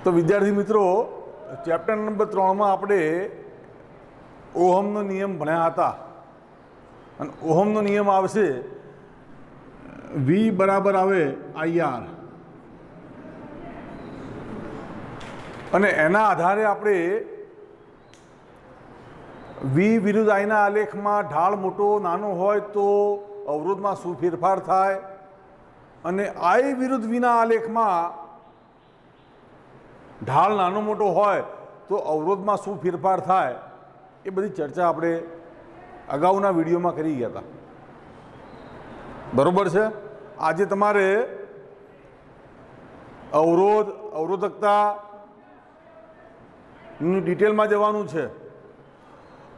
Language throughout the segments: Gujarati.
તો વિદ્યાર્થી મિત્રો, ચેપ્ટર નંબર 3 માં આપણે ઓહમનો નિયમ ભણ્યા હતા અને ઓહમનો નિયમ આવશે V બરાબર આવે IR અને એના આધારે આપણે V વિરુદ્ધ I ના આલેખમાં ઢાળ મોટો નાનો હોય તો અવરોધમાં શું ફેરફાર થાય અને I વિરુદ્ધ V ના આલેખમાં ઢાળ નાનો મોટો હોય તો અવરોધમાં શું ફેરફાર થાય એ બધી ચર્ચા આપણે અગાઉના વિડીયોમાં કરી ગયા હતા. બરોબર છે. આજે તમારે અવરોધકતા ડિટેલમાં જવાનું છે.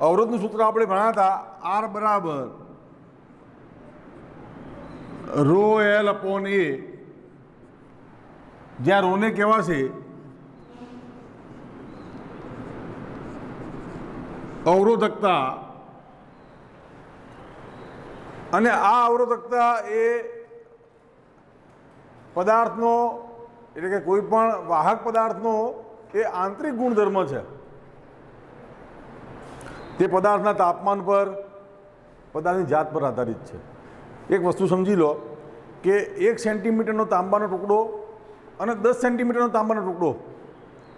અવરોધનું સૂત્ર આપણે ભણ્યા હતા R બરાબર ρ L અપોન A, જ્યાં રોને કહેવાશે અવરોધકતા અને આ અવરોધકતા એ પદાર્થનો એટલે કે કોઈ પણ વાહક પદાર્થનો એ આંતરિક ગુણધર્મ છે. તે પદાર્થના તાપમાન પર, પદાર્થની જાત પર આધારિત છે. એક વસ્તુ સમજી લો કે 1 સેન્ટીમીટરનો તાંબાનો ટુકડો અને 10 સેન્ટીમીટરનો તાંબાનો ટુકડો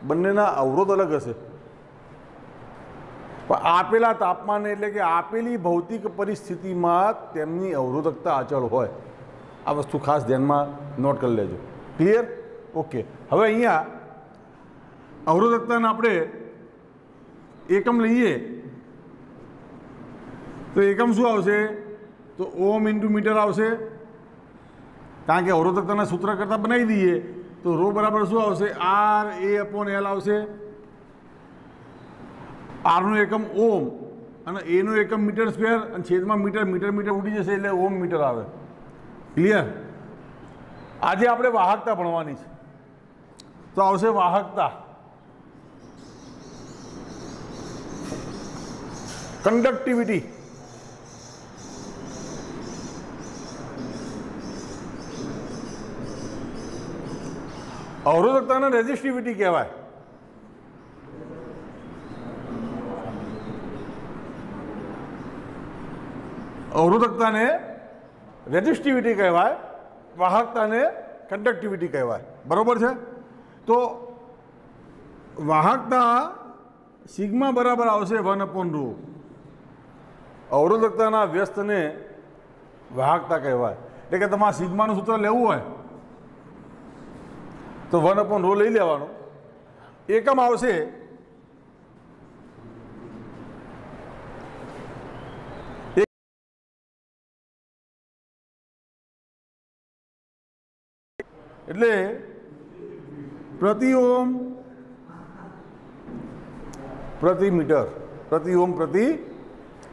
બંનેના અવરોધ અલગ હશે, પણ આપેલા તાપમાને એટલે કે આપેલી ભૌતિક પરિસ્થિતિમાં તેમની અવરોધકતા અચળ હોય. આ વસ્તુ ખાસ ધ્યાનમાં નોટ કરી લેજો. ક્લિયર? ઓકે. હવે અહીંયા અવરોધકતાને આપણે એકમ લઈએ તો એકમ શું આવશે? તો ઓમ ઇન્ટુ મીટર આવશે, કારણ કે અવરોધકતાના સૂત્ર કરતાં બનાવી દઈએ તો ρ બરાબર શું આવશે? R A અપોન L આવશે. આરનું એકમ ઓમ અને એનું એકમ મીટર સ્ક્વેર અને છેદમાં મીટર, મીટર મીટર ઉડી જશે એટલે ઓમ મીટર આવે. ક્લિયર? આજે આપણે વાહકતા ભણવાની છે તો આવશે વાહકતા, કંડક્ટિવિટી. અવરોધકતાને રેઝિસ્ટિવિટી કહેવાય. અવરોધકતાને રેઝિસ્ટિવિટી કહેવાય, વાહકતાને કંડક્ટિવિટી કહેવાય. બરોબર છે. તો વાહકતા સિગ્મા બરાબર આવશે 1/ρ. અવરોધકતાના વ્યસ્તને વાહકતા કહેવાય. એટલે કે તમારે સિગ્માનું સૂત્ર લેવું હોય તો 1/ρ લઈ લેવાનું. એકમ આવશે એટલે પ્રતિ ઓમ પ્રતિ મીટર, પ્રતિ ઓમ પ્રતિ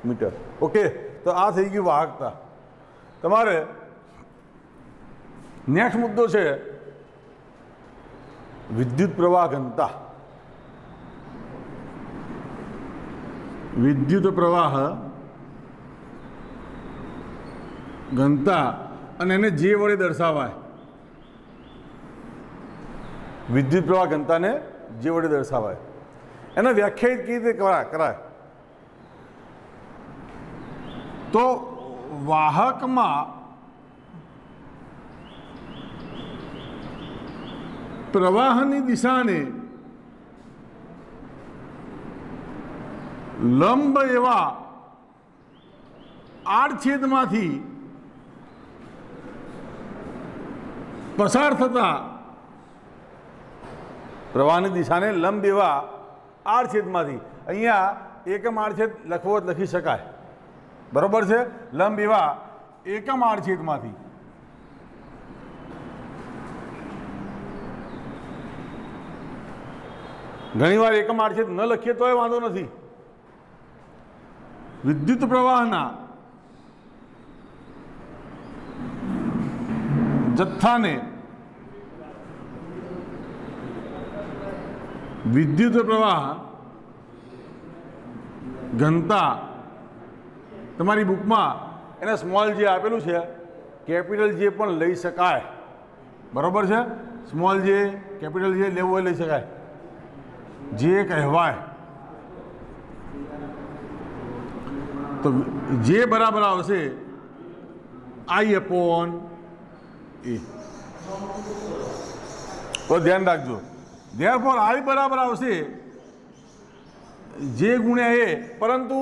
મીટર. ઓકે. તો આ થઈ ગયું વાહકતા. તમારે નેક્સ્ટ મુદ્દો છે વિદ્યુત પ્રવાહ ઘનતા. વિદ્યુત પ્રવાહ ઘનતા અને એને જે વડે દર્શાવાય. વિદ્યુત પ્રવાહ ઘનતાને જે વડે દર્શાવાય એને વ્યાખ્યાયિત કેવી રીતે કરાય? તો વાહકમાં પ્રવાહની દિશાને લંબ એવા આડછેદમાંથી પસાર થતા, પ્રવાહની દિશાને લંબ એવા આડછેદમાંથી, અહીંયા એકમ આડછેદ લખવો જ લખી શકાય. બરોબર છે. લંબ એવા એકમ આડછેદમાંથી ઘણીવાર એકમ આડછેદ ન લખીએ તોય વાંધો નથી. વિદ્યુત પ્રવાહના જથ્થાને વિદ્યુત પ્રવાહ ઘનતા તમારી બુકમાં એને સ્મોલ જે આપેલું છે, કેપિટલ જે પણ લઈ શકાય. બરોબર છે. સ્મોલ જે કેપિટલ જે લેવું હોય લઈ શકાય, જે કહેવાય તો જે બરાબર આવશે I upon A. તો ધ્યાન રાખજો, therefore I બરાબર આવશે જે ગુણ્યા એ, પરંતુ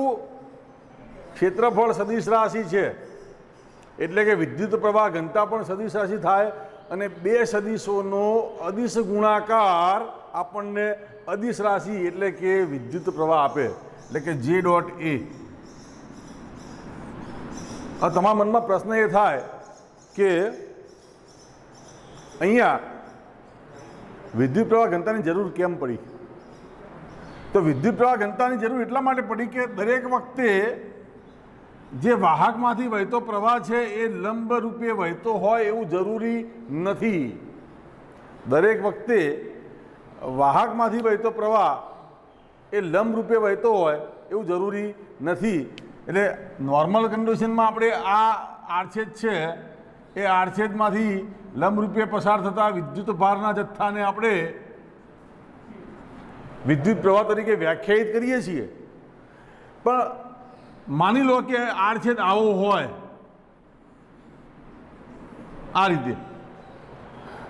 ક્ષેત્રફળ સદિશ રાશિ છે એટલે કે વિદ્યુત પ્રવાહ ઘનતા પણ સદિશ રાશિ થાય અને બે સદિશોનો અદિશ ગુણાકાર આપણને અદિશ રાશિ એટલે કે વિદ્યુત પ્રવાહ આપે, એટલે કે જે ડોટ એ. હવે તમારા મનમાં પ્રશ્ન એ થાય કે અહીંયા વિદ્યુત પ્રવાહ ઘનતાની જરૂર કેમ પડી? તો વિદ્યુત પ્રવાહ ઘનતાની જરૂર એટલા માટે પડી કે દરેક વખતે જે વાહકમાંથી વહેતો પ્રવાહ છે એ લંબ રૂપે વહેતો હોય એવું જરૂરી નથી. દરેક વખતે વાહકમાંથી વહેતો પ્રવાહ એ લંબ રૂપે વહેતો હોય એવું જરૂરી નથી. એટલે નોર્મલ કન્ડિશનમાં આપણે આ આડછેદ છે એ આડછેદમાંથી લંબ રૂપે પસાર થતા વિદ્યુત ભારના જથ્થાને આપણે વિદ્યુત પ્રવાહ તરીકે વ્યાખ્યાયિત કરીએ છીએ. પણ માની લો કે આડછેદ આવો હોય આ રીતે,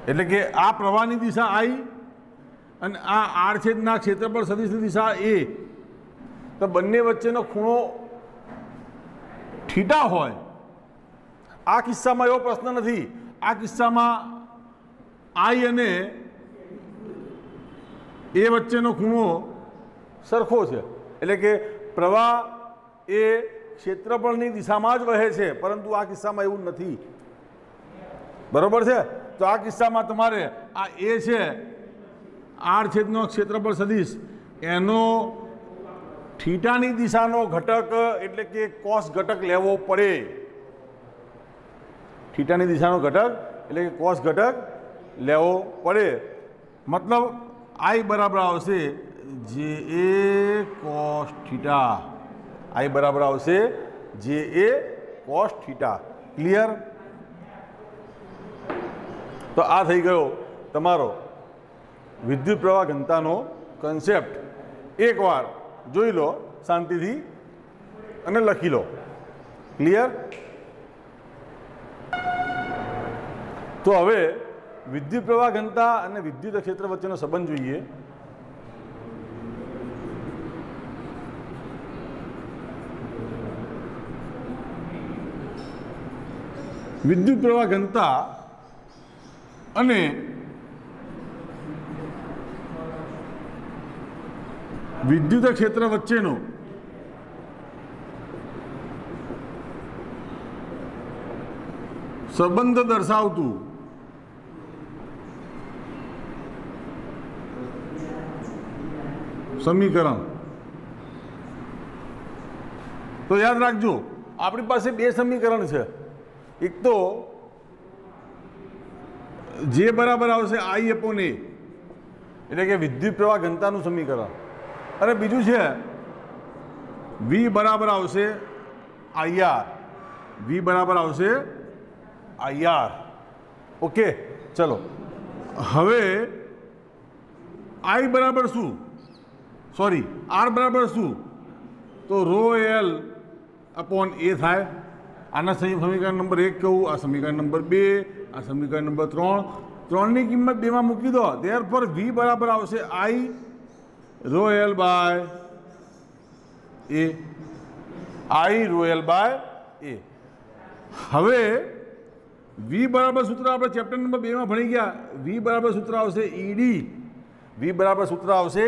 એટલે કે આ પ્રવાહની દિશા I અને આ આડછેદના ક્ષેત્રફળ સદિશની દિશા A, તો બંને વચ્ચેનો ખૂણો થીટા હોય. આ કિસ્સામાં એવો પ્રશ્ન નથી. આ કિસ્સામાં I અને એ વચ્ચેનો ખૂણો સરખો છે, એટલે કે પ્રવાહ એ ક્ષેત્રફળની દિશામાં જ વહે છે, પરંતુ આ કિસ્સામાં એવું નથી. બરોબર છે? તો આ કિસ્સામાં તમારે આ એ છે આડછેદનો ક્ષેત્રફળ સદિશ, એનો થીટાની દિશાનો ઘટક એટલે કે કોસ ઘટક લેવો પડે. થીટાની દિશાનો ઘટક એટલે કે કોસ ઘટક લેવો પડે. મતલબ I બરાબર આવશે જે એ કોસ થીટા. I બરાબર આવશે જે એ કોસ થીટા. ક્લિયર? તો આ થઈ ગયો તમારો વિદ્યુત પ્રવાહ ઘનતાનો કન્સેપ્ટ. એકવાર જોઈ લો શાંતિથી અને લખી લો. ક્લિયર? તો હવે વિદ્યુત પ્રવાહ ઘનતા અને વિદ્યુત ક્ષેત્ર વચ્ચેનો સંબંધ જોઈએ. વિદ્યુત પ્રવાહ ઘનતા અને વિદ્યુત ક્ષેત્ર વચ્ચેનો સંબંધ દર્શાવતું સમીકરણ. તો યાદ રાખજો, આપણી પાસે બે સમીકરણ છે. એક તો જે બરાબર આવશે I upon A, એટલે કે વિદ્યુત પ્રવાહ ઘનતાનું સમીકરણ, અને બીજું છે V બરાબર આવશે IR. V બરાબર આવશે IR. ઓકે, ચલો હવે I બરાબર શું, સોરી R બરાબર શું, તો ρ L upon A થાય. આના સમીકરણ નંબર 1 કહું, આ સમીકરણ નંબર 2, આ સમીકરણ નંબર 3. 3ની કિંમત 2માં મૂકી દો. therefore V બરાબર આવશે I ρ L by A. I ρ L by A. હવે V બરાબર સૂત્ર આપણે ચેપ્ટર નંબર 2માં ભણી ગયા. V બરાબર સૂત્ર આવશે ED. V બરાબર સૂત્ર આવશે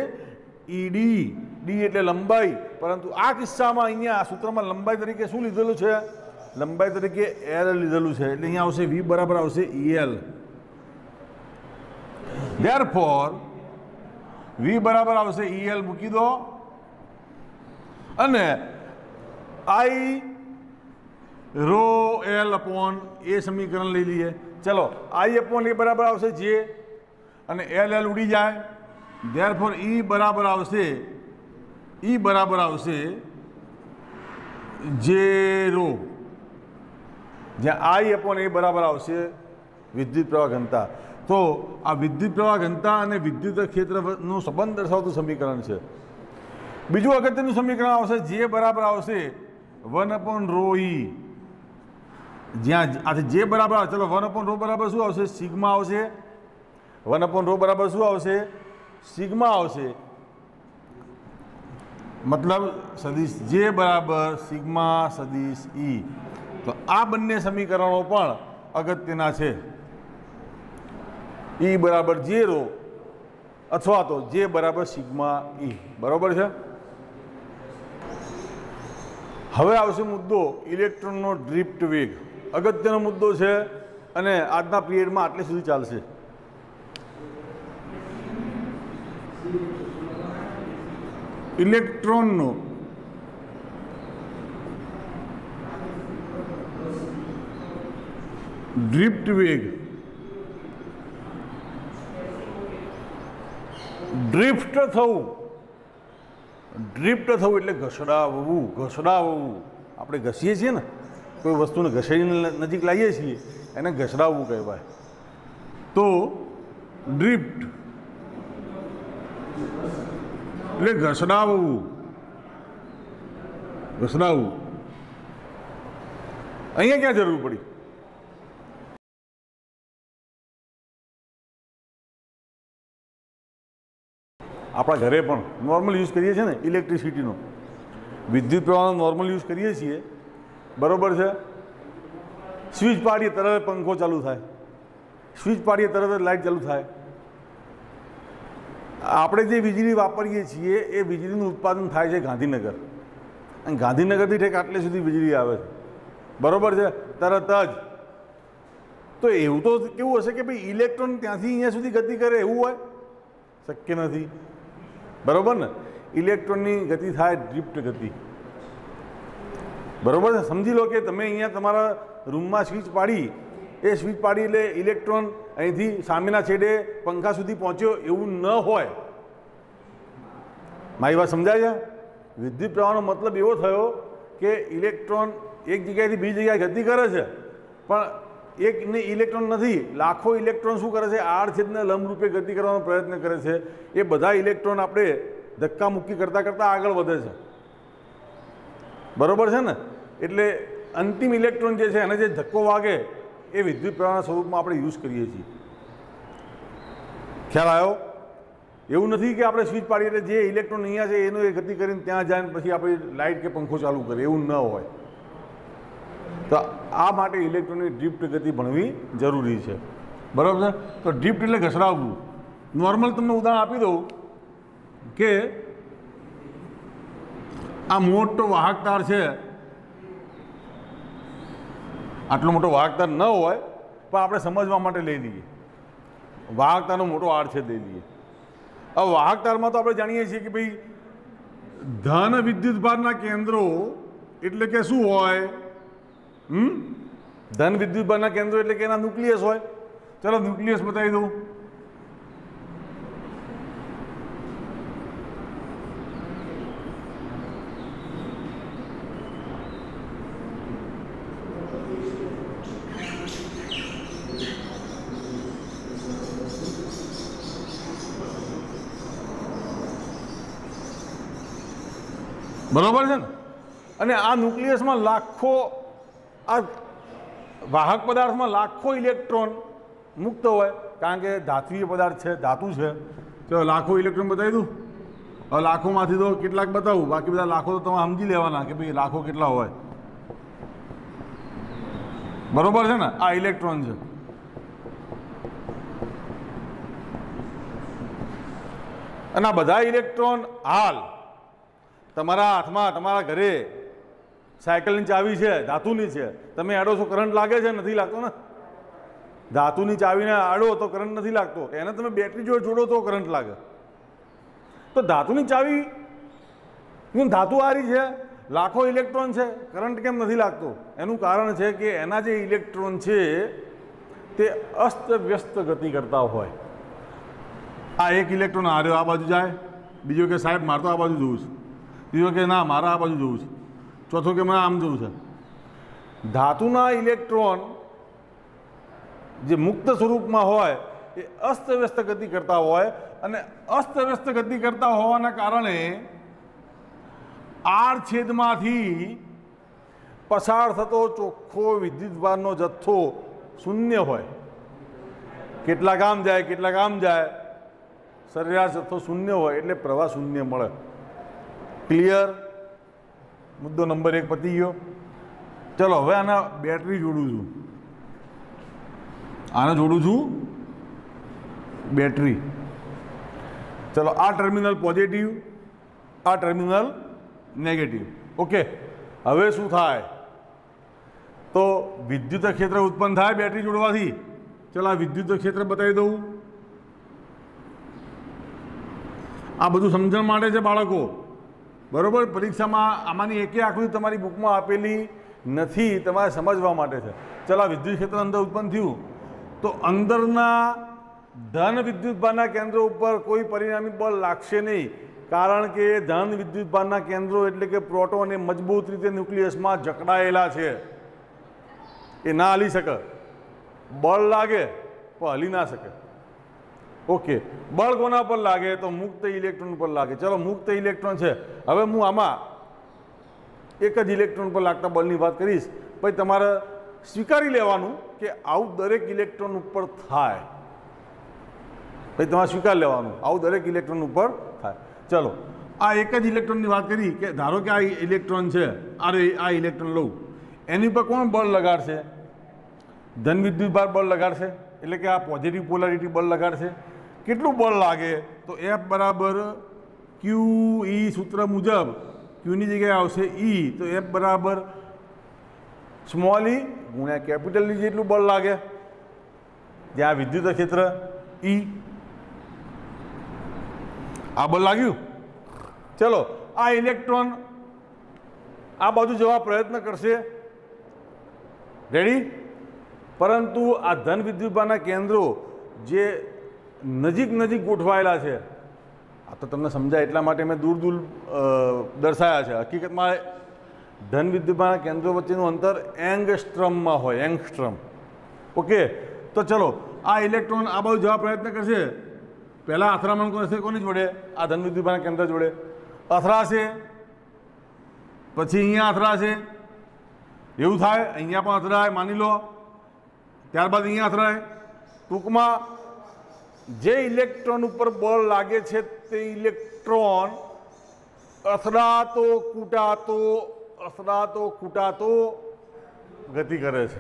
ED. D એટલે લંબાઈ, પરંતુ આ કિસ્સામાં અહીંયા સૂત્રમાં લંબાઈ તરીકે શું લીધેલું છે? લંબાઈ તરીકે L લીધેલું છે, એટલે અહીંયા આવશે V બરાબર આવશે EL. therefore V બરાબર આવશે EL મૂકી દો અને I ρ L upon A સમીકરણ લઈ લઈએ. ચલો I upon A બરાબર આવશે J અને L ઉડી જાય. therefore E બરાબર આવશે J ρ, જ્યાં I upon A બરાબર આવશે વિદ્યુત પ્રવાહ ઘનતા. તો આ વિદ્યુત પ્રવાહ ઘનતા અને વિદ્યુત ક્ષેત્રનો સંબંધ દર્શાવતું સમીકરણ છે. બીજું અગત્યનું સમીકરણ આવશે જે બરાબર આવશે 1/ρ. જ્યાં આથી જે બરાબર, ચલો 1/ρ બરાબર શું આવશે? સિગ્મા આવશે. 1/ρ બરાબર શું આવશે? સિગ્મા આવશે. મતલબ સદિશ જે બરાબર સિગ્મા સદિશ ઈ. તો આ બંને સમીકરણો પણ અગત્યના છે. ઈ બરાબર 0 અથવા તો જે બરાબર સિગ્મા ઈ. બરાબર છે. હવે આવશે મુદ્દો ઇલેક્ટ્રોનનો ડ્રિફ્ટ વેગ. અગત્યનો મુદ્દો છે અને આજના પીરિયડમાં આટલે સુધી ચાલશે. ઇલેક્ટ્રોનનો ડ્રિફ્ટ વેગ, ડ્રિફ્ટ થવું એટલે ઘસડાવવું. આપણે ઘસીએ છીએ ને, કોઈ વસ્તુને ઘસડીને નજીક લાવીએ છીએ, એને ઘસડાવવું કહેવાય. તો ડ્રિફ્ટ એટલે ઘસડાવવું. અહીંયા ક્યાં જરૂર પડી? આપણા ઘરે પણ નોર્મલ યુઝ કરીએ છીએ ને ઇલેક્ટ્રિસિટીનો, વિદ્યુત પ્રવાહનો નોર્મલ યુઝ કરીએ છીએ. બરાબર છે. સ્વિચ પાડીએ તરત પંખો ચાલુ થાય, સ્વિચ પાડીએ તરત લાઇટ ચાલુ થાય. આપણે જે વીજળી વાપરીએ છીએ એ વીજળીનું ઉત્પાદન થાય છે ગાંધીનગર, અને ગાંધીનગરથી ઠેક આટલે સુધી વીજળી આવે છે. બરાબર છે. તરત જ. તો એવું તો કેવું હશે કે ભાઈ ઇલેક્ટ્રોન ત્યાંથી અહીંયા સુધી ગતિ કરે એવું હોય? શક્ય નથી. બરાબર ને. ઇલેક્ટ્રોનની ગતિ થાય ડ્રિફ્ટ ગતિ. બરાબર છે. સમજી લો કે તમે અહીંયા તમારા રૂમમાં સ્વિચ પાડી, એ સ્વિચ પાડી એટલે ઇલેક્ટ્રોન અહીંથી સામેના છેડે પંખા સુધી પહોંચ્યો એવું ન હોય. મારી વાત સમજાય છે? વિદ્યુત પ્રવાહનો મતલબ એવો થયો કે ઇલેક્ટ્રોન એક જગ્યાએથી બીજી જગ્યાએ ગતિ કરે છે, પણ એક ને ઇલેક્ટ્રોન નથી, લાખો ઇલેક્ટ્રોન શું કરે છે? આડછેદને લંબરૂપે ગતિ કરવાનો પ્રયત્ન કરે છે. એ બધા ઇલેક્ટ્રોન આપણે ધક્કા મુક્કી કરતાં કરતાં આગળ વધે છે. બરાબર છે ને. એટલે અંતિમ ઇલેક્ટ્રોન જે છે એને જે ધક્કો વાગે એ વિદ્યુત પ્રવાહના સ્વરૂપમાં આપણે યુઝ કરીએ છીએ. ખ્યાલ આવ્યો? એવું નથી કે આપણે સ્વિચ પાડીએ એટલે જે ઇલેક્ટ્રોન અહીંયા છે એનું એ ગતિ કરીને ત્યાં જાય પછી આપણે લાઇટ કે પંખો ચાલુ કરીએ, એવું ન હોય. તો આ માટે ઇલેક્ટ્રોનની ડ્રિફ્ટ ગતિ ભણવી જરૂરી છે. બરાબર છે. તો ડ્રિફ્ટ એટલે ઘસડાવવું. નોર્મલ તમને ઉદાહરણ આપી દઉં કે આ મોટો વાહક તાર છે, આટલો મોટો વાહક તાર ન હોય પણ આપણે સમજવા માટે લઈ લઈએ. વાહક તારનો મોટો આડછેદ લઈ લઈએ. હવે વાહક તારમાં તો આપણે જાણીએ છીએ કે ભાઈ ધન વિદ્યુત ભારના કેન્દ્રો એટલે કે શું હોય? ધન વિદ્યુત ભારના કેન્દ્રો એટલે કે એના ન્યુક્લિયસ હોય. ચલો ન્યુક્લિયસ બતાવી દઉં. બરાબર છે ને. અને આ ન્યુક્લિયસમાં લાખો, આ વાહક પદાર્થમાં લાખો ઇલેક્ટ્રોન મુક્ત હોય, કારણ કે ધાત્વીય પદાર્થ છે, ધાતુ છે. તો લાખો ઇલેક્ટ્રોન બતાવી દઉં. હવે લાખોમાંથી તો કેટલાક બતાવું, બાકી બધા લાખો તો તમે સમજી લેવાના કે ભાઈ લાખો કેટલા હોય. બરોબર છે ને. આ ઇલેક્ટ્રોન છે. અને આ બધા ઇલેક્ટ્રોન હાલ તમારા હાથમાં, તમારા ઘરે સાયકલની ચાવી છે, ધાતુની છે, તમે આડો છો કરંટ લાગે છે? નથી લાગતો ને. ધાતુની ચાવીને આડો તો કરંટ નથી લાગતો, એને તમે બેટરી જોડે જોડો તો કરંટ લાગે. તો ધાતુની ચાવી, ધાતુ હારી છે, લાખો ઇલેક્ટ્રોન છે, કરંટ કેમ નથી લાગતો? એનું કારણ છે કે એના જે ઇલેક્ટ્રોન છે તે અસ્તવ્યસ્ત ગતિ કરતા હોય. આ એક ઇલેક્ટ્રોન હાર્યો આ બાજુ જાય, બીજો કે સાહેબ મારે તો આ બાજુ જવું છે, બીજો કે ના મારે આ બાજુ જવું છે, ચોથો કે મને આમ જવું છે. ધાતુના ઇલેક્ટ્રોન જે મુક્ત સ્વરૂપમાં હોય એ અસ્તવ્યસ્ત ગતિ કરતા હોય અને અસ્તવ્યસ્ત ગતિ કરતા હોવાના કારણે આર છેદમાંથી પસાર થતો ચોખ્ખો વિદ્યુતભારનો જથ્થો શૂન્ય હોય. કેટલા કામ જાય કેટલા કામ જાય, સરેરાશ જથ્થો શૂન્ય હોય એટલે પ્રવાહ શૂન્ય મળે. ક્લિયર? મુદ્દો નંબર 1 પતી ગયો. ચલો હવે આના બેટરી જોડું છું, આને જોડું છું બેટરી. ચલો આ ટર્મિનલ પોઝિટિવ, આ ટર્મિનલ નેગેટિવ. ઓકે, હવે શું થાય તો વિદ્યુત ક્ષેત્ર ઉત્પન્ન થાય બેટરી જોડવાથી. ચલો આ વિદ્યુત ક્ષેત્ર બતાવી દઉં. આ બધું સમજણ માટે છે બાળકો, બરોબર? પરીક્ષામાં આમાંની એકે આકૃતિ તમારી બુકમાં આપેલી નથી, તમારે સમજવા માટે છે. ચલો આ વિદ્યુત ક્ષેત્ર અંદર ઉત્પન્ન થયું તો અંદરના ધન વિદ્યુતભારના કેન્દ્રો ઉપર કોઈ પરિણામી બળ લાગશે નહીં, કારણ કે ધન વિદ્યુતભારના કેન્દ્રો એટલે કે પ્રોટોન એ મજબૂત રીતે ન્યુક્લિયસમાં જકડાયેલા છે, એ ના હલી શકે. બળ લાગે પણ હલી ના શકે. ઓકે, બળ કોના પર લાગે તો મુક્ત ઇલેક્ટ્રોન પર લાગે. ચલો મુક્ત ઇલેક્ટ્રોન છે, હવે હું આમાં એક જ ઇલેક્ટ્રોન પર લાગતા બળની વાત કરીશ. પછી તમારે સ્વીકારી લેવાનું કે આવું દરેક ઇલેક્ટ્રોન ઉપર થાય. પછી તમારે સ્વીકાર લેવાનું આવું દરેક ઇલેક્ટ્રોન ઉપર થાય. ચલો આ એક જ ઇલેક્ટ્રોનની વાત કરી કે ધારો કે આ ઇલેક્ટ્રોન છે, આ ઇલેક્ટ્રોન લઉં, એની પર કોણ બળ લગાડશે? ધન વિદ્યુતભાર બળ લગાડશે, એટલે કે આ પોઝિટિવ પોલારિટી બળ લગાડશે. કેટલું બળ લાગે તો F બરાબર QE સૂત્ર મુજબ ક્યુની જગ્યાએ આવશે E, તો F બરાબર સ્મોલ e ગુણ્યા કેપિટલ E જેટલું બળ લાગે જ્યાં વિદ્યુત ક્ષેત્ર E. આ બળ લાગ્યું. ચલો આ ઇલેક્ટ્રોન આ બાજુ જવા પ્રયત્ન કરશે, રેડી? પરંતુ આ ધન વિદ્યુતભારના કેન્દ્રો જે નજીક નજીક ગોઠવાયેલા છે, આ તો તમને સમજાય એટલા માટે મેં દૂર દૂર દર્શાવ્યા છે. હકીકતમાં ધન વિદ્યુતભારના કેન્દ્રો વચ્ચેનું અંતર એંગસ્ટ્રમમાં હોય, એંગસ્ટ્રમ. ઓકે, તો ચલો આ ઇલેક્ટ્રોન આ બાજુ જવા પ્રયત્ન કરશે. પહેલાં અથડામણ કરશે કોની જોડે? આ ધન વિદ્યુતભારના કેન્દ્ર જોડે અથડાશે, પછી અહીંયા અથડાશે, એવું થાય. અહીંયા પણ અથડાય માની લો, ત્યારબાદ અહીંયા અથડાય. ટૂંકમાં જે ઇલેક્ટ્રોન ઉપર બળ લાગે છે તે ઇલેક્ટ્રોન અથડાતો કૂટાતો ગતિ કરે છે,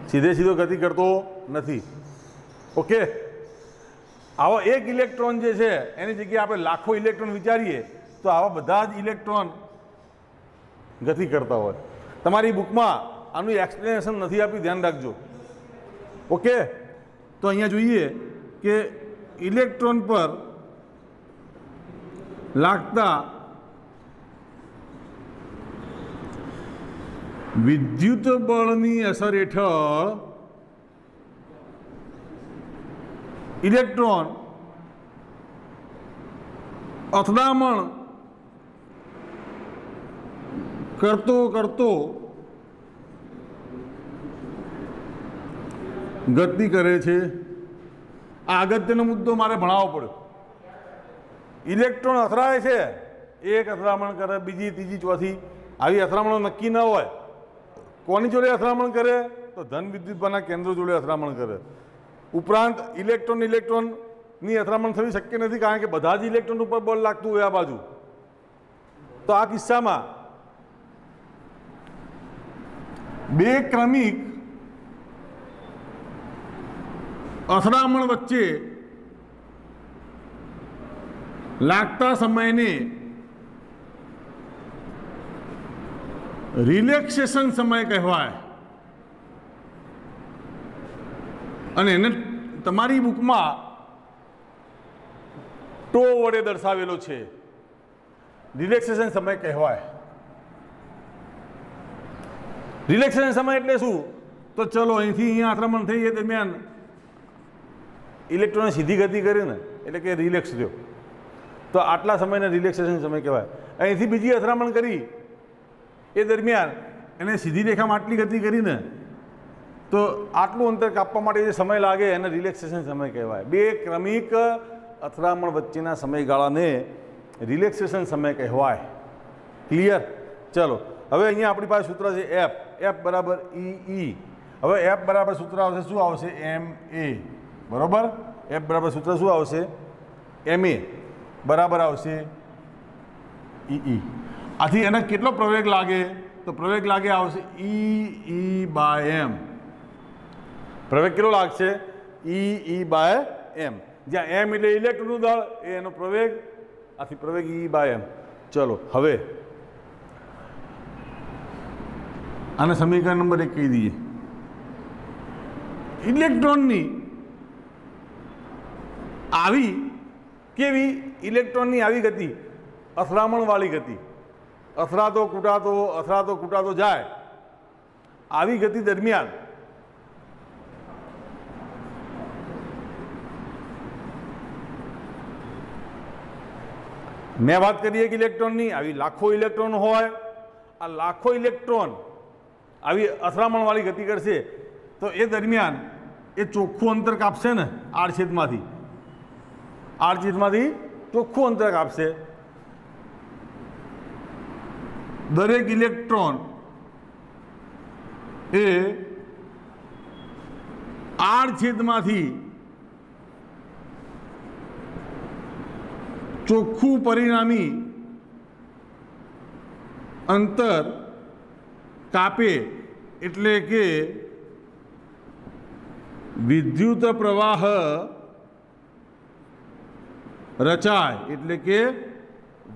સીધે સીધો ગતિ કરતો નથી. ઓકે, આવો એક ઇલેક્ટ્રોન જે છે એની જગ્યાએ આપણે લાખો ઇલેક્ટ્રોન વિચારીએ તો આવા બધા જ ઇલેક્ટ્રોન ગતિ કરતા હોય. તમારી બુકમાં આનું એક્સપ્લેનેશન નથી આપી, ધ્યાન રાખજો. ઓકે, તો અહીંયા જોઈએ કે ઇલેક્ટ્રોન પર લાગતા વિદ્યુત બળની અસર હેઠળ ઇલેક્ટ્રોન અથડામણ કરતો ગતિ કરે છે. આ અગત્યનો મુદ્દો મારે ભણાવવો પડ્યો. ઇલેક્ટ્રોન અથડાય છે, એક અથડામણ કરે, બીજી, ત્રીજી, ચોથી, આવી અથડામણો નક્કી ન હોય. કોની જોડે અથડામણ કરે તો ધન વિદ્યુતભારના કેન્દ્રો જોડે અથડામણ કરે. ઉપરાંત ઇલેક્ટ્રોનની અથડામણ થવી શક્ય નથી, કારણ કે બધા જ ઇલેક્ટ્રોન ઉપર બળ લાગતું હોય આ બાજુ. તો આ કિસ્સામાં બે ક્રમિક અથડામણ વચ્ચે લાગતા સમયને રિલેક્સેશન સમય કહેવાય. અને એને તમારી બુકમાં ટો વડે દર્શાવેલો છે. રિલેક્સેશન સમય કહેવાય. રિલેક્સેશન સમય એટલે શું? તો ચલો અહીંથી અહીંયા આક્રમણ થઈ એ દરમિયાન ઇલેક્ટ્રોને સીધી ગતિ કરી ને, એટલે કે રિલેક્સ થયો, તો આટલા સમયને રિલેક્સેશન સમય કહેવાય. અહીંથી બીજી અથડામણ કરી એ દરમિયાન એને સીધી રેખામાં આટલી ગતિ કરીને તો આટલું અંતર કાપવા માટે જે સમય લાગે એને રિલેક્સેશન સમય કહેવાય. બે ક્રમિક અથડામણ વચ્ચેના સમયગાળાને રિલેક્સેશન સમય કહેવાય. ક્લિયર? ચલો હવે અહીંયા આપણી પાસે સૂત્ર છે એફ. એફ બરાબર ઈ. હવે એફ બરાબર સૂત્ર આવશે શું આવશે? એમ એ. બરાબર? એફ બરાબર સૂત્ર શું આવશે? એમ એ બરાબર આવશે ઈ. આથી એને કેટલો પ્રવેગ લાગે? તો પ્રવેગ લાગે આવશે ઈ બાય એમ. પ્રવેગ કેટલો લાગશે? ઈ બાય એમ. જ્યાં એમ એટલે ઇલેક્ટ્રોનનું દળ, એનો પ્રવેગ, આથી પ્રવેગ ઈ બાય એમ. ચલો હવે આને સમીકરણ નંબર 1 કહી દઈએ. ઇલેક્ટ્રોનની આવી કેવી? ઇલેક્ટ્રોનની આવી ગતિ, અથડામણવાળી ગતિ, અથડાતો કૂટાતો જાય, આવી ગતિ દરમિયાન મેં વાત કરીએ કે ઇલેક્ટ્રોનની આવી લાખો ઇલેક્ટ્રોન હોય. આ લાખો ઇલેક્ટ્રોન આવી અથડામણવાળી ગતિ કરશે તો એ દરમિયાન એ ચોખ્ખું અંતર કાપશે ને આડછેદમાંથી ચોખ્ખું અંતર કાપશે. દરેક ઇલેક્ટ્રોન એ આડછેદમાંથી ચોખ્ખું પરિણામી અંતર કાપે એટલે કે વિદ્યુત પ્રવાહ રચાય. એટલે કે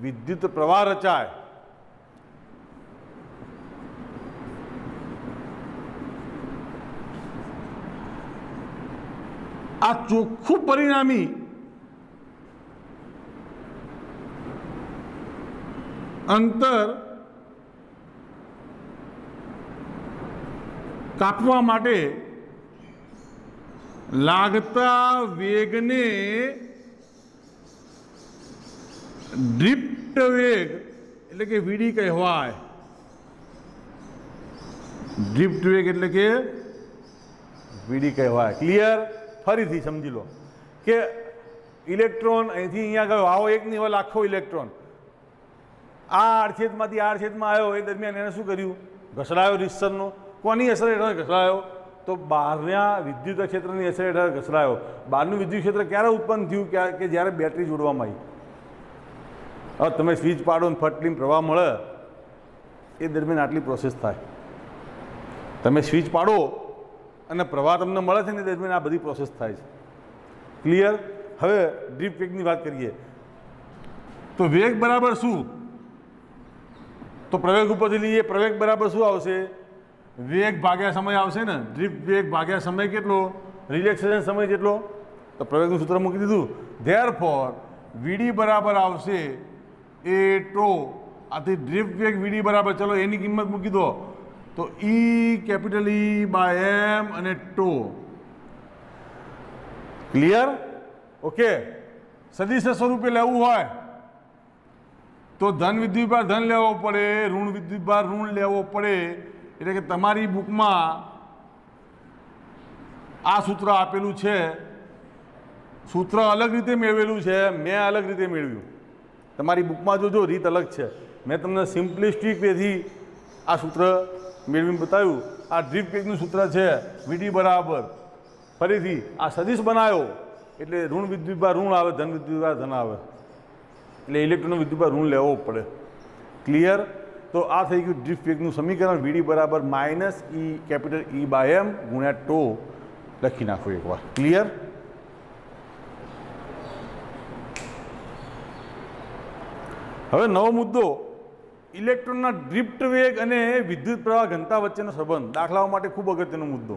વિદ્યુત પ્રવાહ રચાય. આ ચોખ્ખું પરિણામી અંતર કાપવા માટે લાગતા વેગને ડ્રિફ્ટ વેગ એટલે કે વીડી કહેવાય. ડ્રિફ્ટ વેગ એટલે કે વીડી કહેવાય. ક્લિયર? ફરીથી સમજી લો કે ઇલેક્ટ્રોન અહીંથી અહીંયા ગયો, આવો એક નહીં, લાખો ઇલેક્ટ્રોન આ આડછેદમાંથી આડછેદમાં આવ્યો, એ દરમિયાન એને શું કર્યું? ઘસડાયો રીતસરનો. કોની અસર હેઠળ ઘસડાયો? તો બહારના વિદ્યુત ક્ષેત્રની અસર હેઠળ ઘસડાયો. બહારનું વિદ્યુત ક્ષેત્ર ક્યારે ઉત્પન્ન થયું? કે જ્યારે બેટરી જોડવામાં આવી. હવે તમે સ્વિચ પાડો ને ફટલીને પ્રવાહ મળે, એ દરમિયાન આટલી પ્રોસેસ થાય. તમે સ્વિચ પાડો અને પ્રવાહ તમને મળે છે ને, એ દરમિયાન આ બધી પ્રોસેસ થાય છે. ક્લિયર? હવે ડ્રિફ્ટ વેગની વાત કરીએ તો વેગ બરાબર શું? તો પ્રવેગ ઉપરથી લઈએ. પ્રવેગ બરાબર શું આવશે? વેગ ભાગ્યા સમય આવશે ને. ડ્રિફ્ટ વેગ ભાગ્યા સમય કેટલો? રિલેક્સેશન સમય જેટલો. તો પ્રવેગનું સૂત્ર મૂકી દીધું. ધેરફોર વીડી બરાબર આવશે એ ટો. આથી ડ્રિફ્ટ વેગ વીડી બરાબર, ચલો એની કિંમત મૂકી દો તો ઈ કેપિટલ ઈ બાય એમ અને ટો. ક્લિયર? ઓકે. સદિશ સ્વરૂપે લેવું હોય તો ધન વિદ્યુતભાર ધન લેવો પડે, ઋણ વિદ્યુતભાર ઋણ લેવો પડે. એટલે કે તમારી બુકમાં આ સૂત્ર આપેલું છે, સૂત્ર અલગ રીતે મેળવેલું છે, મેં અલગ રીતે મેળવ્યું. તમારી બુકમાં જોજો, રીત અલગ છે. મેં તમને સિમ્પલિસ્ટિક વેથી આ સૂત્ર મેળવીને બતાવ્યું. આ ડ્રિફ્ટ વેગનું સૂત્ર છે વીડી બરાબર, ફરીથી આ સદિશ બનાવ્યો એટલે ઋણ વિદ્યુતભાર ઋણ આવે, ધન વિદ્યુતભાર ધન આવે. એટલે ઇલેક્ટ્રોનનો વિદ્યુતભાર ઋણ લેવો પડે. ક્લિયર? તો આ થઈ ગયું ડ્રિફ્ટ વેગનું સમીકરણ. વીડી બરાબર minus E capital E by M ગુણ્યા ટો લખી નાખો એકવાર. ક્લિયર? હવે નવો મુદ્દો, ઇલેક્ટ્રોનના ડ્રિફ્ટ વેગ અને વિદ્યુત પ્રવાહ ઘનતા વચ્ચેનો સંબંધ. દાખલાઓ માટે ખૂબ અગત્યનો મુદ્દો.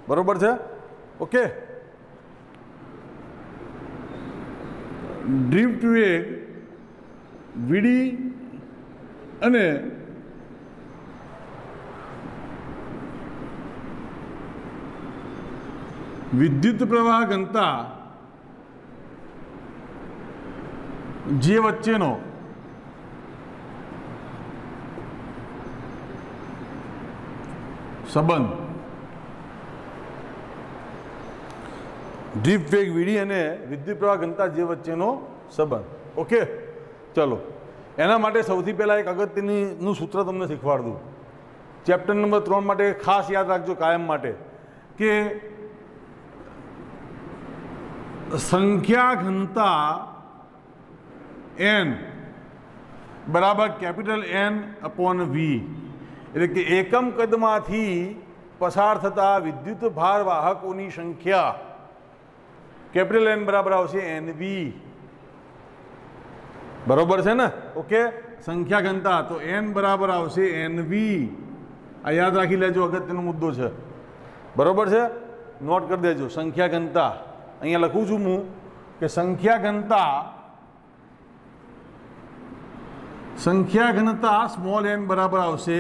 બરોબર છે? ઓકે. ડ્રિફ્ટ વેગ વીડી અને વિદ્યુત પ્રવાહ ઘનતા જે વચ્ચેનો સંબંધ ડ્રીપ વેગ વીડી અને વિદ્યુત પ્રવાહ ઘનતા જે વચ્ચેનો સંબંધ. ઓકે, ચલો એના માટે સૌથી પહેલાં એક અગત્યનું સૂત્ર તમને શીખવાડ દઉં. ચેપ્ટર નંબર 3 માટે ખાસ યાદ રાખજો કાયમ માટે કે સંખ્યા ઘનતા n બરાબર કેપિટલ N અપોન વી, એટલે કે એકમ કદમાંથી પસાર થતા વિદ્યુત ભાર વાહકોની સંખ્યા કેપિટલ N બરાબર આવશે NV. બરોબર છે ને? ઓકે, સંખ્યા ઘનતા તો n બરાબર આવશે NV. આ યાદ રાખી લેજો, અગત્યનો મુદ્દો છે. બરોબર છે, નોટ કરી દેજો. સંખ્યા ઘનતા અહીંયા લખું છું હું કે સંખ્યા ઘનતા સ્મોલ n બરાબર આવશે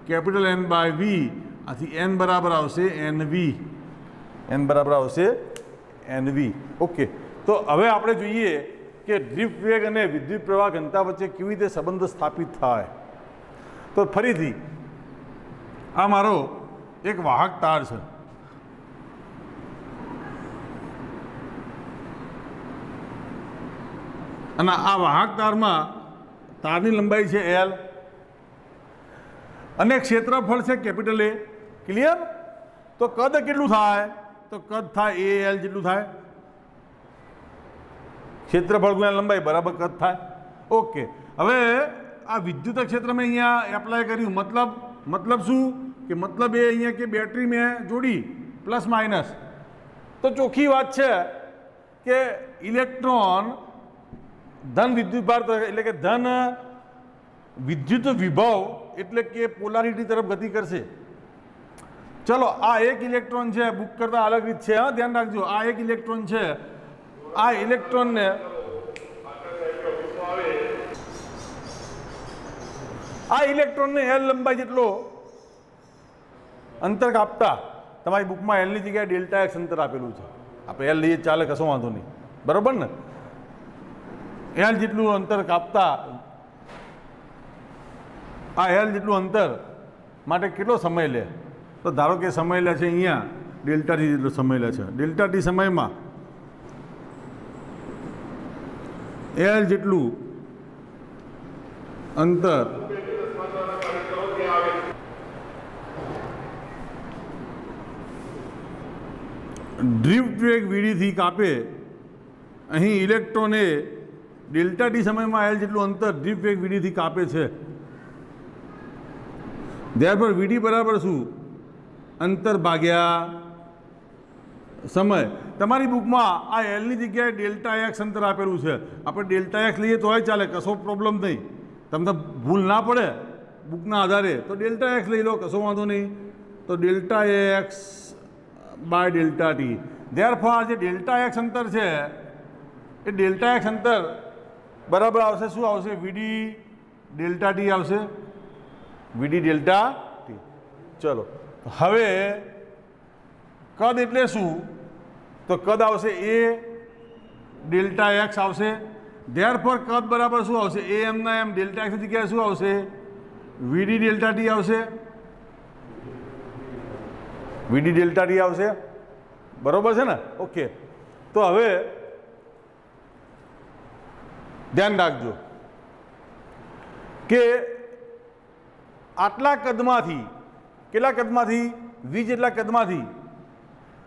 કેપિટલ N બાય વી. આથી n બરાબર આવશે NV. n બરાબર આવશે NV. ઓકે, તો હવે આપણે જોઈએ કે ડ્રીપ વેગ અને વિદ્યુત પ્રવાહ ઘનતા વચ્ચે કેવી રીતે સંબંધ સ્થાપિત થાય. તો ફરીથી આ મારો એક વાહક તાર છે. અને આ વાહક તારમાં તારની લંબાઈ છે L અને ક્ષેત્રફળ છે કેપિટલ A. ક્લિયર? તો કદ કેટલું થાય? તો કદ થાય AL જેટલું થાય. ક્ષેત્રફળ ગુણ્યા લંબાઈ બરાબર કદ થાય. ઓકે, હવે આ વિદ્યુત ક્ષેત્ર મેં અહીંયા એપ્લાય કર્યું. મતલબ શું કે મતલબ એ અહીંયા કે બેટરી મેં જોડી પ્લસ માઇનસ. તો ચોખ્ખી વાત છે કે ઇલેક્ટ્રોન ધન વિદ્યુત ભાર એટલે કે ધન વિદ્યુત વિભવ એટલે કે પોલારિટી તરફ ગતિ કરશે. ચલો, આ એક ઇલેક્ટ્રોન છે, બુક કરતા અલગ રીત છે, હા ધ્યાન રાખજો. આ એક ઇલેક્ટ્રોન છે. આ ઇલેક્ટ્રોનને L લંબાઈ જેટલો અંતર કાપતા તમારી બુકમાં L ની જગ્યાએ ડેલ્ટા એક્સ અંતર આપેલું છે. આપણે L લઈએ ચાલે, કશો વાંધો નહીં. બરોબર ને? L જેટલું અંતર કાપતા આ L જેટલું અંતર માટે કેટલો સમય લે? તો ધારો કે સમય લે છે અહીંયા ડેલ્ટા ટી જેટલો સમય લે છે. ડેલ્ટા ટી સમયમાં L જેટલું અંતર ડ્રીપ વેગ વીડીથી કાપે. અહીં ઇલેક્ટ્રોને ડેલ્ટા ટી સમયમાં L જેટલું અંતર ડ્રીપ વેગ વીડીથી કાપે છે. ધેરફોર વીડી બરાબર શું? અંતર ભાગ્યા સમય. તમારી બુકમાં આ L ની જગ્યાએ ડેલ્ટા એક્સ અંતર આપેલું છે. આપણે ડેલ્ટા એક્સ લઈએ તોય ચાલે, કશો પ્રોબ્લેમ નહીં. તમને ભૂલ ના પડે બુકના આધારે તો ડેલ્ટા એક્સ લઈ લો, કશો વાંધો નહીં. તો delta X by delta T. Therefore આ જે ડેલ્ટા એક્સ અંતર છે એ ડેલ્ટા એક્સ અંતર બરાબર આવશે શું આવશે? વીડી ડેલ્ટા ટી આવશે. વીડી ડેલ્ટા ટી. ચલો, હવે કદ એટલે શું? તો કદ આવશે A ડેલ્ટા એક્સ આવશે. ધેરફોર કદ બરાબર શું આવશે? A એમના એમ ડેલ્ટા એક્સ ની જગ્યાએ શું આવશે? વીડી ડેલ્ટા ટી આવશે. વીડી ડેલ્ટા ટી આવશે. બરોબર છે ને? ઓકે, તો હવે ધ્યાન રાખજો કે આટલા કદમાંથી, કેટલા કદમાંથી? વી જેટલા કદમાંથી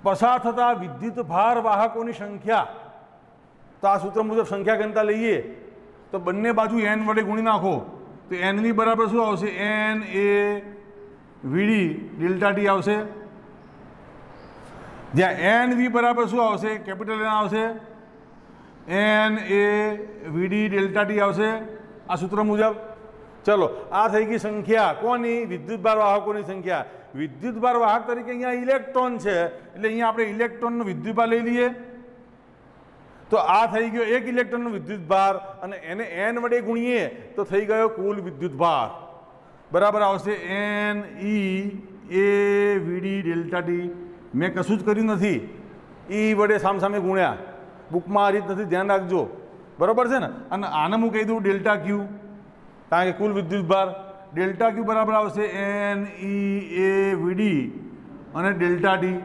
પસાર થતા વિદ્યુત ભાર વાહકોની સંખ્યા. તો આ સૂત્ર મુજબ સંખ્યા ઘનતા લઈએ તો બંને બાજુ n વડે ગુણી નાખો તો NV બરાબર શું આવશે? NA વીડી ડેલ્ટા ટી આવશે. જ્યાં NV બરાબર શું આવશે? કેપિટલ N આવશે. NA વીડી ડેલ્ટા ટી આવશે આ સૂત્ર મુજબ. ચલો, આ થઈ ગઈ સંખ્યા કોની? વિદ્યુતભાર વાહકોની સંખ્યા. વિદ્યુતભાર વાહક તરીકે અહીંયા ઇલેક્ટ્રોન છે એટલે અહીંયા આપણે ઇલેક્ટ્રોનનો વિદ્યુતભાર લઈ લઈએ. તો આ થઈ ગયો એક ઇલેક્ટ્રોનનો વિદ્યુતભાર અને એને n વડે ગુણીએ તો થઈ ગયો કુલ વિદ્યુતભાર. બરાબર આવશે NE A VD delta T. મેં કશું જ કર્યું નથી, E વડે સામસામે ગુણ્યા. બુકમાં આ રીત નથી, ધ્યાન રાખજો. બરાબર છે ને? અને આને હું કહી દઉં ડેલ્ટા ક્યુ, કારણ કે કુલ વિદ્યુતભાર. ડેલ્ટા ક્યુ બરાબર આવશે NE A વીડી અને ડેલ્ટા ટી.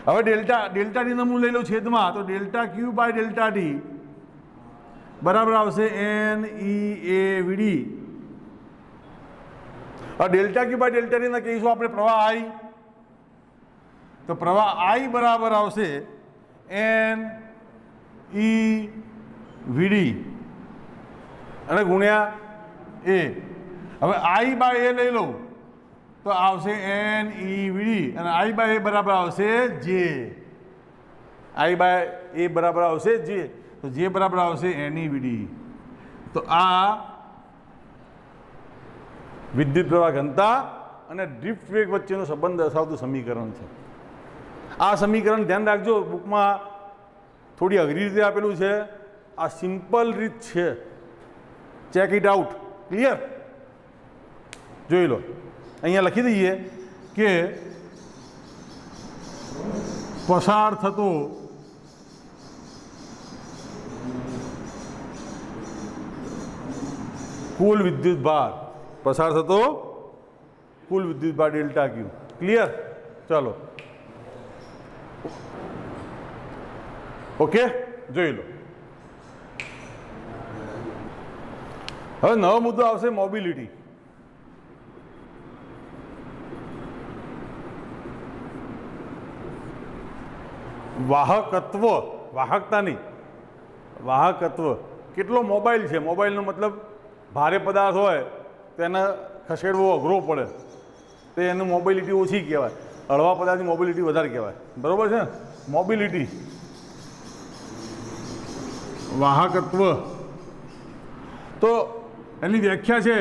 હવે ડેલ્ટા ટીનું હું લઈ લઉં છેદમાં, તો delta Q by delta T બરાબર આવશે એન ઈ એ વીડી. હવે ડેલ્ટા ક્યુ બાય ડેલ્ટા ટીના કહીશું આપણે પ્રવાહ આઈ, તો પ્રવાહ આઈ બરાબર આવશે એન ઈ વીડી અને ગુણ્યા એ. હવે આઈ બાય એ લઈ લઉં તો આવશે એન ઈ વીડી અને આઈ બાય એ બરાબર આવશે જે. આઈ બાય એ બરાબર આવશે જે, તો જે બરાબર આવશે એન ઈ વીડી. તો આ વિદ્યુત પ્રવાહ ઘનતા અને ડ્રિફ્ટ વેગ વચ્ચેનો સંબંધ દર્શાવતું સમીકરણ છે. આ સમીકરણ ધ્યાન રાખજો, બુકમાં થોડી અઘરી રીતે આપેલું છે. આ સિમ્પલ રીત છે, ચેક ઇટ આઉટ. ક્લિયર? જોઈ લો. અહીંયા લખી દઈએ કે પસાર થતો કુલ વિદ્યુત ભાર, પસાર થતો કુલ વિદ્યુત ભાર ડેલ્ટા ક્યુ. ક્લિયર? ચાલો ઓકે, જોઈ લો. હવે નવો મુદ્દો આવશે મોબિલિટી. વાહકત્વ, વાહકતા નહીં, વાહકત્વ. કેટલો મોબાઈલ છે? મોબાઈલનો મતલબ ભારે પદાર્થ હોય તો એને ખસેડવો અઘરો પડે, તો એનું મોબિલિટી ઓછી કહેવાય. હળવા પદાર્થની મોબિલિટી વધારે કહેવાય. બરાબર છે? મોબિલિટી, વાહકત્વ. તો એની વ્યાખ્યા છે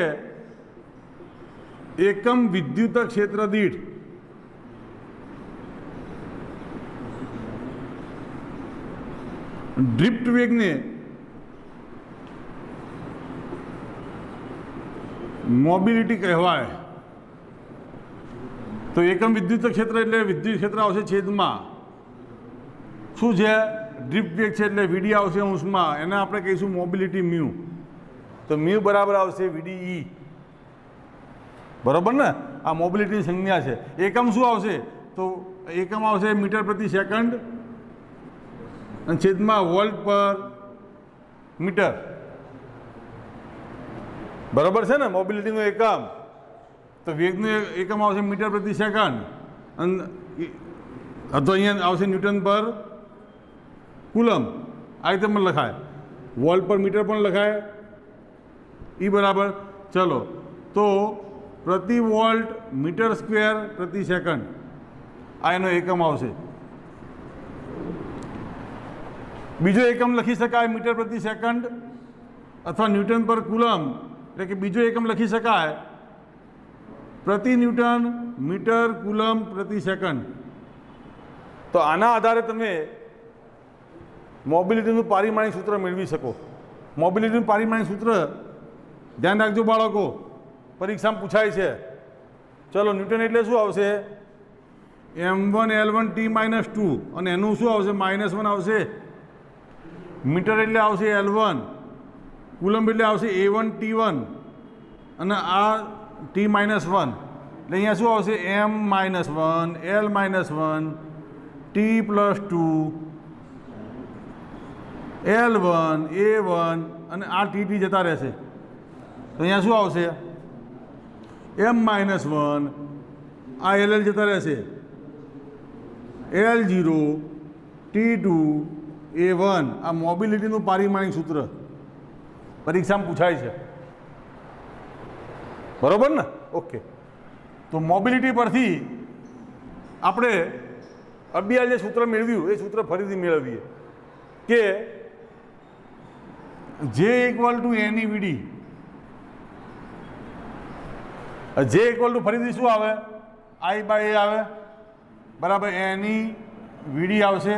એકમ વિદ્યુત ક્ષેત્ર દીઠ ડ્રિફ્ટ વેગને મોબિલિટી કહેવાય. તો એકમ વિદ્યુત ક્ષેત્ર એટલે વિદ્યુત ક્ષેત્ર આવશે છેદમાં શું છે? ડ્રિફ્ટ વેગ છે એટલે વીડી આવશે અંશમાં, એને આપણે કહીશું મોબિલિટી મ્યુ. તો મ્યુ બરાબર આવશે વીડીઈ. બરાબર ને? આ મોબિલિટીની સંજ્ઞા છે. એકમ શું આવશે? તો એકમ આવશે મીટર પ્રતિ સેકન્ડ અને છેદમાં વોલ્ટ પર મીટર. બરાબર છે ને? મોબિલિટીનું એકમ. તો વેગનું એકમ આવશે મીટર પ્રતિ સેકન્ડ અને અથવા અહીંયા આવશે ન્યૂટન પર કુલમ. આ રીતે પણ લખાય, વોલ્ટ પર મીટર પણ લખાય. ઈ બરાબર. ચલો, તો પ્રતિ વોલ્ટ મીટર સ્ક્વેર પ્રતિ સેકન્ડ આ એનો એકમ આવશે. બીજો એકમ લખી શકાય મીટર પ્રતિ સેકન્ડ અથવા ન્યૂટન પર કુલમ, એટલે કે બીજો એકમ લખી શકાય પ્રતિ ન્યૂટન મીટર કુલમ પ્રતિ સેકન્ડ. તો આના આધારે તમે મોબિલિટીનું પારિમાણિક સૂત્ર મેળવી શકો. મોબિલિટીનું પારિમાણિક સૂત્ર ધ્યાન રાખજો બાળકો, પરીક્ષામાં પૂછાય છે. ચલો, ન્યૂટન એટલે શું આવશે? m1L1T-2 અને એનું શું આવશે? -1 આવશે. મીટર એટલે આવશે L1, કુલમ એટલે આવશે A1T1 અને આ T-1 એટલે અહીંયા શું આવશે? M-1 L-1 T+2 L1 A1 અને આ TT જતા રહેશે. તો અહીંયા શું આવશે? M-1 આ LL જતા રહેશે, L0 T2 A1. આ મોબિલિટીનું પારિમાણિક સૂત્ર પરીક્ષામાં પૂછાય છે. બરાબર ને? ઓકે. તો મોબિલિટી પરથી આપણે અભ્યાસ જે સૂત્ર મેળવ્યું એ સૂત્ર ફરીથી મેળવીએ કે જે ઇક્વલ ટુ એની વીડી. જે ઇક્વલ ટુ ફરીથી શું આવે? આઈ બાય એ આવે. બરાબર? એની વીડી આવશે.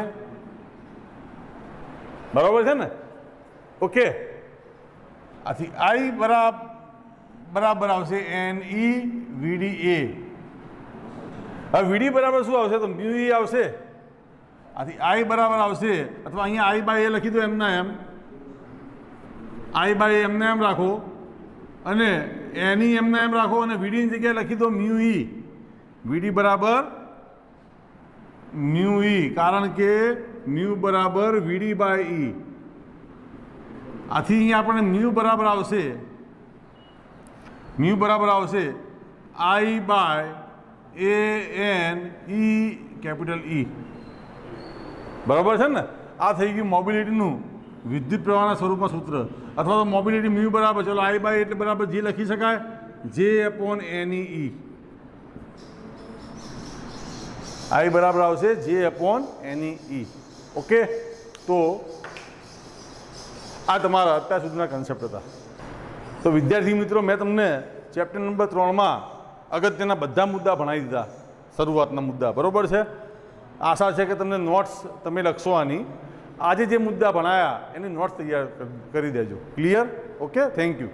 બરાબર છે ને? ઓકે. આથી આઈ બરાબર આવશે એન ઈ વીડી એ. હવે વીડી બરાબર શું આવશે? તો મ્યુ ઈ આવશે. આથી આઈ બરાબર આવશે, અથવા અહીંયા આઈ બાય એ લખી દો એમના એમ. આઈ બાય એમને એમ રાખો અને એની એમને એમ રાખો અને વીડીની જગ્યાએ લખી દો મ્યુ ઈ. વીડી બરાબર મ્યુ ઈ, કારણ કે મ્યુ બરાબર વીડી બાય ઈ. આથી અહીંયા આપણને મ્યુ બરાબર આવશે I by A N E capital E. બરાબર છે ને? આ થઈ ગયું મોબિલિટીનું વિદ્યુત પ્રવાહના સ્વરૂપમાં સૂત્ર. અથવા તો મોબિલિટી મ્યુ બરાબર, ચલો આઈ બાય એટલે બરાબર જે લખી શકાય જે અપોન એની ઈ. આઈ બરાબર આવશે જે અપોન એની ઈ. ઓકે, તો આ તમારા અત્યાર સુધીના કન્સેપ્ટ હતા. તો વિદ્યાર્થી મિત્રો, મેં તમને ચેપ્ટર નંબર 3માં અગત્યના બધા મુદ્દા ભણાવી દીધા, શરૂઆતના મુદ્દા. બરાબર છે? આશા છે કે તમને નોટ્સ તમે લખશો આની. આજે જે મુદ્દા ભણાયા એની નોટ્સ તૈયાર કરી દેજો. ક્લિયર? Okay, thank you.